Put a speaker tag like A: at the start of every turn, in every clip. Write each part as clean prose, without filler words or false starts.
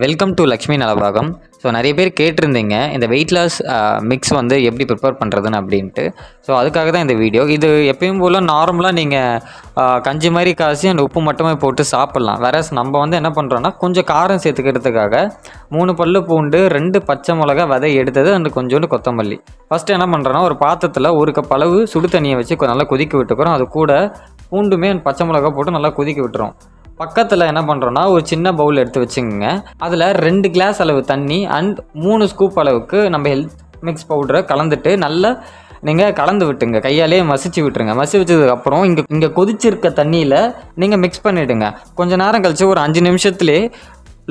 A: Welcome to Lakshmi Nalabagam. So நிறைய பேர் கேட்டிருந்தீங்க இந்த வெயிட் லாஸ் மிக்ஸ் வந்து எப்படி ப்ரிப்பேர் பண்ணுறதுன்னு அப்படின்ட்டு. ஸோ அதுக்காக தான் இந்த வீடியோ. இது எப்பயும் போல் நார்மலாக நீங்கள் கஞ்சி மாதிரி காய்ச்சி அந்த உப்பு மட்டுமே போட்டு சாப்பிட்லாம். வேற நம்ம வந்து என்ன பண்ணுறோன்னா கொஞ்சம் காரம் சேர்த்துக்கிறதுக்காக 3 பல்லு பூண்டு, 2 பச்சை மிளகா விதை எடுத்தது அண்ட் கொஞ்சோண்டு கொத்தமல்லி. ஃபஸ்ட்டு என்ன பண்ணுறோன்னா ஒரு பாத்திரத்தில் 1 கப் அளவு சுடு தண்ணியை வச்சு நல்லா கொதிக்க விட்டுக்கிறோம். அது கூட பூண்டுமே பச்சை மிளகா போட்டு நல்லா கொதிக்க விட்டுறோம். பக்கத்தில் என்ன பண்ணுறோன்னா ஒரு சின்ன பவுல் எடுத்து வச்சுக்கோங்க. அதில் 2 கிளாஸ் அளவு தண்ணி அண்ட் 3 ஸ்கூப் அளவுக்கு நம்ம ஹெல்த் மிக்ஸ் பவுடரை கலந்துட்டு நல்லா நீங்கள் கலந்து விட்டுங்க. கையாலே மசிச்சு விட்டுருங்க. மசி வச்சதுக்கப்புறம் இங்கே கொதிச்சிருக்க தண்ணியில் நீங்கள் மிக்ஸ் பண்ணிவிடுங்க. கொஞ்சம் நேரம் கழித்து ஒரு 5 நிமிஷத்துலேயே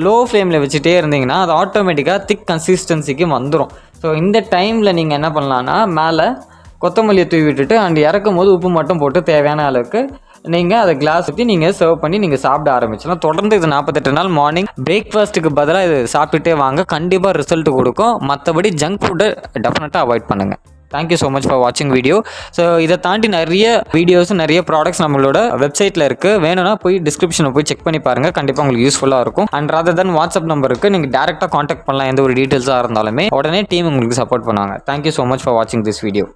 A: லோ ஃப்ளேமில் வச்சுட்டே இருந்தீங்கன்னா அது ஆட்டோமேட்டிக்காக திக் கன்சிஸ்டன்சிக்கு வந்துடும். ஸோ இந்த டைமில் நீங்கள் என்ன பண்ணலான்னா மேலே கொத்தமல்லியை தூவி விட்டுட்டு அண்ட் இறக்கும் போது உப்பு மட்டும் போட்டு தேவையான அளவுக்கு நீங்கள் அதை கிளாஸ் ஊற்றி நீங்கள் சர்வ் பண்ணி நீங்கள் சாப்பிட ஆரம்பிச்சலாம். தொடர்ந்து இது 48 நாள் மார்னிங் பிரேக்ஃபாஸ்ட்டுக்கு பதிலாக இது சாப்பிட்டுட்டே வாங்க. கண்டிப்பாக ரிசல்ட் கொடுக்கும். மற்றபடி ஜங்க் ஃபுட்டை டெஃபினட்டாக அவாய்ட் பண்ணுங்கள். தேங்க்யூ ஸோ மச் ஃபார் வாட்சிங் வீடியோ. ஸோ இதை தாண்டி நிறைய வீடியோஸ் நிறைய ப்ராடக்ட்ஸ் நம்மளோட வெப்சைட்டில் இருக்குது. வேணும்னா போய் டிஸ்கிரிப்ஷனில் போய் செக் பண்ணி பாருங்கள். கண்டிப்பாக உங்களுக்கு யூஸ்ஃபுல்லாக இருக்கும். அண்ட் ராதர் தென் வாட்ஸ்அப் நம்பருக்கு நீங்கள் டேரெக்டாக காண்டாக்ட் பண்ணலாம். எந்த ஒரு டீட்டெயில்ஸாக இருந்தாலுமே உடனே டீம் உங்களுக்கு சப்போர்ட் பண்ணுவாங்க. தேங்க்யூ ஸோ மச் ஃபார் வாட்சிங் திஸ் வீடியோ.